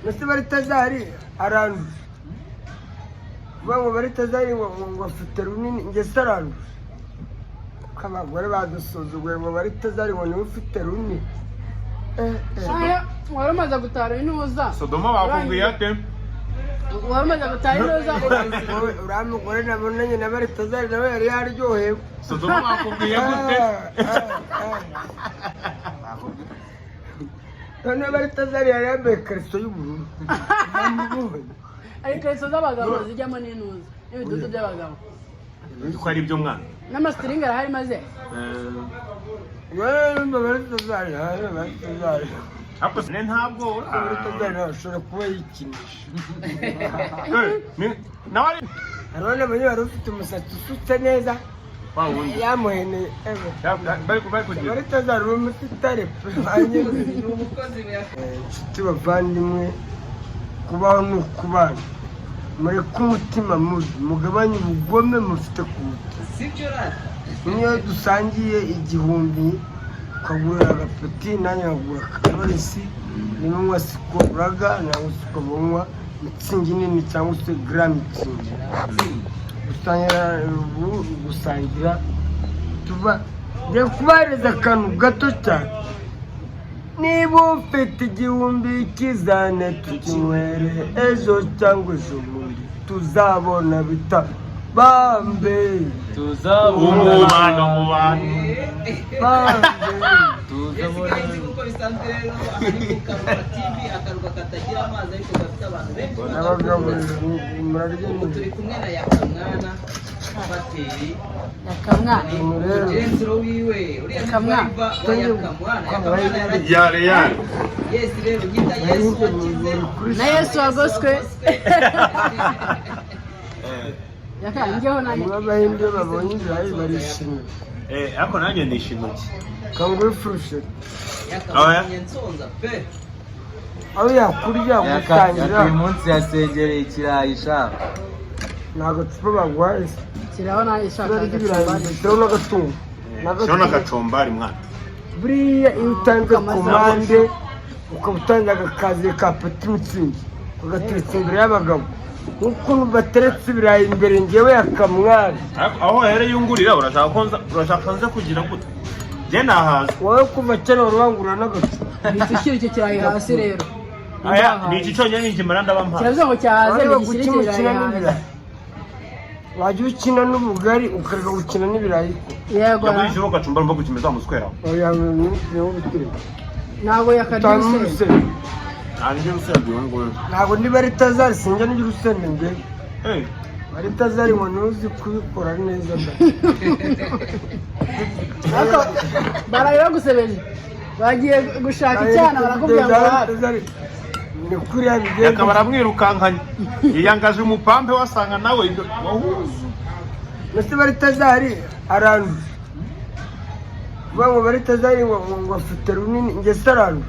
Ese bari Tazari arandu ngo bari Tazari ngo afite runini nge sarandu kabagore badusuzuguye ngo bari Tazari ngo niwe ufite runini waramaze gutara inuza Sodoma bakubwiye ate waramaze gutara inuza uramugore nabonanye na bari Tazari nawe yari yaryohewe Sodoma bakubwiye gute none bari Tazari yari yambaye kariso y'ubururu ari kariso z'abagabo zijyamo n'inuza n'ibidudu by'abagabo ko ari ibyo mwana n'amasiringi arahari maze bari Tazari Hapo sine ntabwo bari Tazari ashobora kuba yikinisha nawari arone bari ufite umusatsi usutse neza yamuheneye bari Tazari umutitare inshuti bavandimwe kubaho ni ukubana mureke umutima mubi mugabanye ubugome mufite ku mutima niyo dusangiye igihumbi ukagurira agapeti nanjye nkagura akanoresi niba unywa sikoburaga nangwa sikobonywa mitsingi nini cyangwa se gram mitsingi gusangira tuba ngiye kubahereza akantu gato cyane niba ufite igihumbi kizane tukinywere ejo cyangwa ejo bundi tuzabona bita bambe umubano mu bantu bambe tuzabona uko bisanzwe rero aribuka TV akaruka katagira amazi ariko gafite abantu benshi n'abagabo murarya turi kumwe na Yakamwana bateri Yakamwana Jensro wiwe uriya Yakamwana Yakamwana yare yes rero gita Yesu wakize na Yesu wagoswe yakangeho nanjye abahinde babonye ibirayi barishimye ako nanjye nishimye kangwe furushe Yakamwana nsonza pe aho yakurya gutangira uyu munsi yasengereye ikirayi shaka ntabwo tuba bagwaye kiraho nanjye shaka n'agatungo shona n'agacombari mwana buriya iyo utanze komande ukaba utanze agakazi ka peti mitsingi ugateretse imbere y'abagabo nk'ukuntu bateretse ibirayi imbere ngewe Yakamwana aho hereye yungurira urashaka nze kugira gute je nahaza wowe kuva kera urangurura n'agacu bishyira icyo kirayi hasi rero aya ni iki cyonyine nkimara ndabampa kiravuze ngo cyahaze wareba bigishyira gukina ikirayi n'ibirayi hasi wajya ukina n'ubugari ukareka gukina n'ibirayi yego yaguye ikigo gacumbara mba gukimeza muswera oya niwo bitire ntabwo yakadise anje rusende yongoye ntabwo ndi bari Tazari sinjya n'ijya urusende nge eh bari Tazari ngo ntuzi kubikora neza ariko barayira gusebeje bagiye gushaka icyana barakubwira ngo Tazari ni kuri yabigenze yakabara mwirukankanye yiyangaje umupampe wasanga nawe ibyo ese bari Tazari arandu ngo bari Tazari ngo afite runini nge sarandu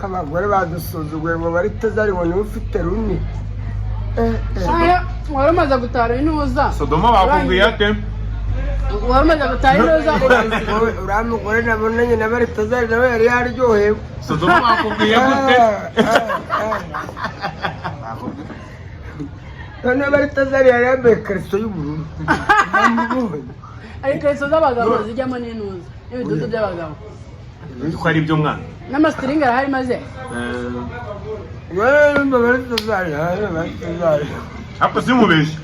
kabagore badusuzuguye ngo bari Tazari ngo niwe ufite runini waramaze gutara inuza Sodoma bakubwiye ate waramaze gutara inuza uramugore nabonanye na bari Tazari nawe yari yaryohewe Sodoma bakubwiye gute none bari Tazari yari yambaye kariso y'ubururu ari kariso z'abagabo zijyamo n'inuza n'ibidudu by'abagabo ko ari ibyo mwana n'amasiringi arahari maze bari Tazari hapo simubeshye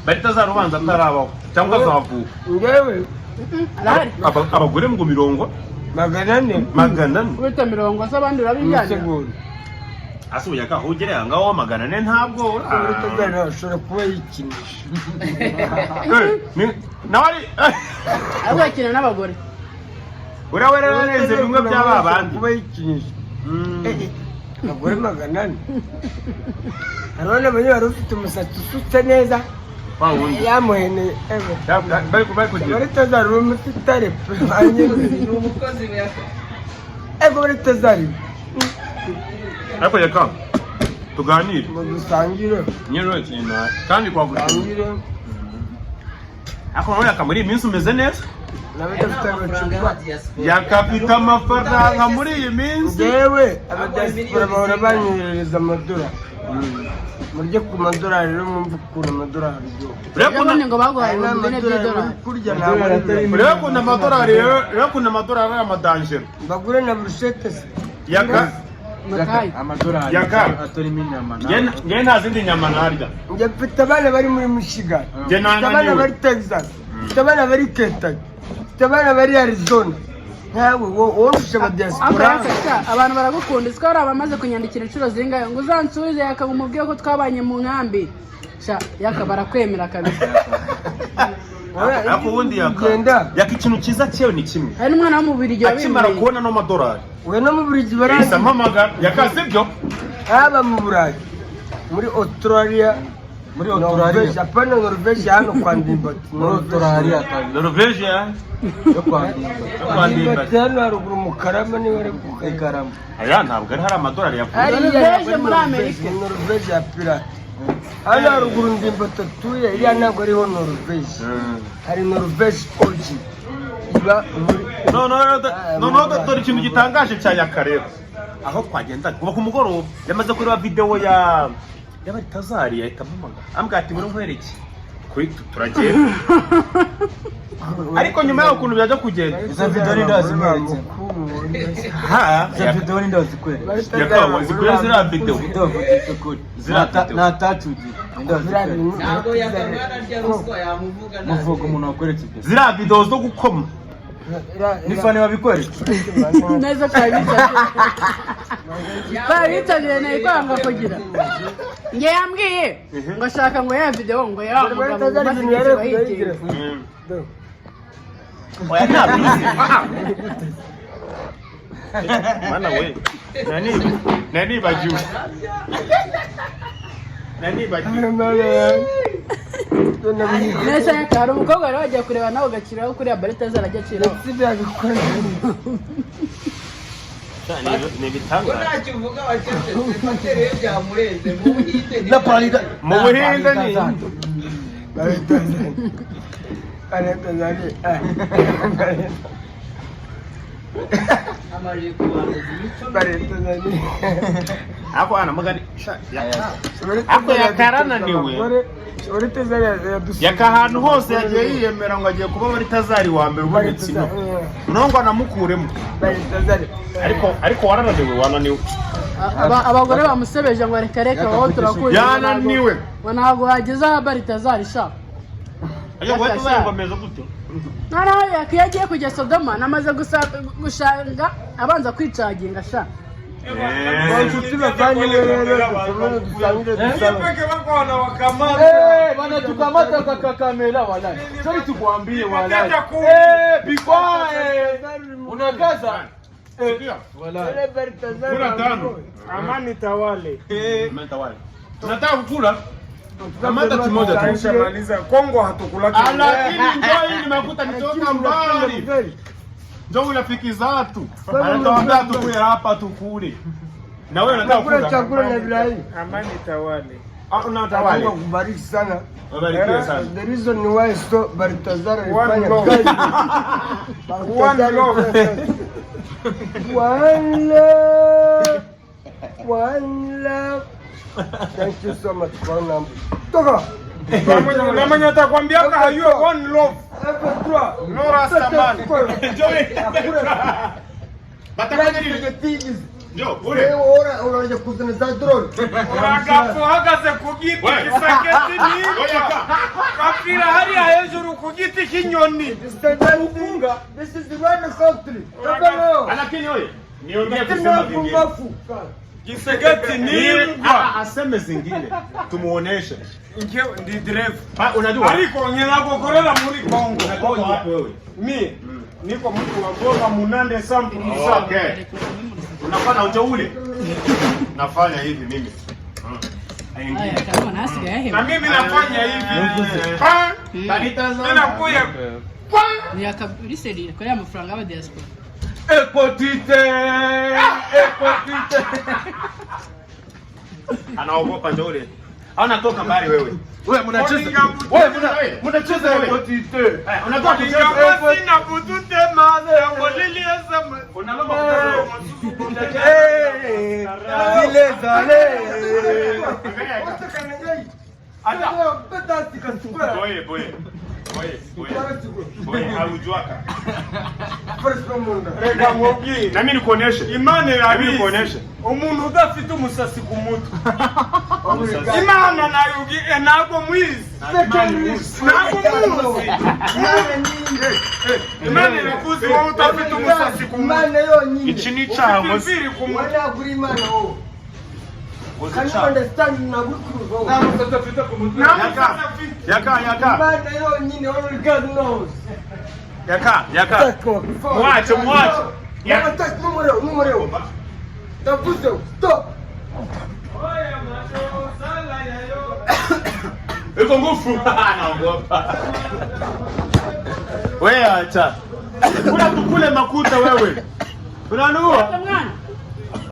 bari Tazari ubanza atarabaho cyangwa azavuka ngewe arahari abagore ngo 400 uretse mirongo z'abandi urabijyana isegonda asuye ka ugere ngaho 400 ntabwo bari Tazari ashobora kuba yikinisha nawari ariko akina n'abagore uriya rero neze bimwe by'aba bandi kuba yikinisha abagore 400 arone bari ufite umusatsi usutse neza yamuheneye bari Tazari umutitare umukozi we bari Tazari ariko yaka tuganire ngo dusangire nyero ikintu kandi kwagusangire dusangire ako none akamuri iminsi umeze neza n'abadafite agacupa yakapita amafaranga muri iyi minsi njyewe abadiaspora bahora banyoherereza amadolari murye ku madolari rero mwumva ukuntu amadolari urabona ngo baguhaye ibintu by'idolari kurya ntabwo ari rero kuna amadolari rero kuna amadolari y'amadanjero bagure na brushette se yaka amadolari Yaka. atorimo inyama njye nta zindi nyama narya njye mfite abana bari muri Michigan njye mfite abana bari Texas mfite abana bari Kentucky mfite abana bari Arizona ntawe worusha abadiaspora abantu baragukunda isiko hari abamaze kunyandikira inshuro zingahe ngo uzansubize yakamubwiye ko twabanye mu nkambi sha yakabara kwemera kabisa ariko ubundi yaka ikintu cyiza cyewe ni kimwe hari n'umwana wo mu Bubiligi akimara kubona no madolari we no mu Bubiligi yahise barangiza ampamagara yakaze ibyo haba mu Burayi muri Australia muri Australia Japan Norvege hano kwa Ndimbati muri Australia kabiri Norvege yo kwandika Ndimbati hano haruguru mu Karama niwe ari ikarama aya ntabwo ari hari amadolari yavuye Norvege muri Amerika Norvege ya pirate hano haruguru Ndimbati atuye iriya ntabwo ariho Norvege hari Norvege OG iba muri noneho dore ikintu gitangaje cya yakareba aho twagendaga kuva ku mugoroba yamaze kureba videwo y'abari tazari yahita ampamagara ambwira ati ngwino nkwereke kuri turagenda ariko nyuma y'aho ukuntu byajya kugenda izo video ni ndazimweretse ha izo video ni ndazikweretse yakawa zikora ziriya videwo video vugisha kuri natacugi ntabwo yakamwana rya ruswa yamuvuga muvuga umuntu wakweretse ibyo ziriya videwo zo gukoma ni fani wabikweretse neza twabitabiriye nayo kwanga kugira nge yambwiye ngo ashaka ngo ya video ngo ya mugabo ngo maze igihe bayigira oya ntabwo mana we nanibagiwe neza yaka hari umukobwa rero wagiye kureba nawe ugakiraho kuriya barita zarajya aciraho ni ibitangaza ntacyo uvuga wacecetse batereye byamurenze mu buhinde mu buhinde ni amaje kubanza imico ako ana magani ako yakarananiwe yaka ahantu hose yagiye yiyemera ngo agiye kuba bari tazari wa mbere ubunitsino nongo anamukuremo ariko warananiwe wananiwe abagore bamusebeje ngo reka wowe turakuye yananiwe ntabwo hageze aho bari tazari sha ayo ngo tuzayingomeza gute naraho iyo agiye kujya Sodoma namaze gushanga abanza kwicaginga sha inshuti bavanye rero dusangire wanatukamata kakakamera walai sori tukwambie walai bikwae unakaza amani tawale tunataka kukula kamata kimoja tumeshamaliza Kongo hatukulaki lakini njoo hii mafuta nitoka mbali njoo rafiki zatu anataka tukule hapa tukule na wewe unataka kula chakula na Ibrahim amani tawale unatawale kubariki sana barikiwe sana the reason why so Baltazar alifanya one love thank you so much for number toka na mwenye atakwambia hayuo one love no rastaman batafanya nini njoo ule unaje kutengeneza drone uragafu hagaze kugiti kisaketi ni kapira hali ya hejuru kugiti kinyoni ukunga this is the one country lakini wewe niongee kusema vingine kisaketi ni aseme zingine tumuoneshe ndi drive unajua aliko nyelako korela muri Kongo unatoka wapi wewe mimi niko mtu wa Goba Munande sample okay unafanya uteule nafanya hivi mimi na mimi nafanya hivi ninakuya ni akabiriseri kwa amafaranga aba diaspora ekotite anaogopa ndio ule Au natoka mbali wewe. Wewe mnacheza. Wewe mnacheza wewe. Unatoka kucheza. Sina butute maza ngolili sema. Unalomba kucheza. Zile zale. Boye, haujuaka. Rega mwogi. Na mimi nikuoneshe. Imani ya Na mimi nikuoneshe. umuntu udafite umusasi ku mutwe. Imana nayugi ntabwo mwizi. Ntabwo muzi. Imana irakuzi wowe udafite umusasi ku mutwe. Imana yonyine. Iki ni cyaha Ufite imviri ku mutwe. Wanagura Imana wowe. Can you understand nagukuru wowe? Yaka. Imana yonyine only God knows. Yaka. Mwache. Yaka numero. Tafuta. Stop. Iko nguvu. Anaogopa. Wewe acha. Kula tukule makuta wewe. Unanua? Mwana.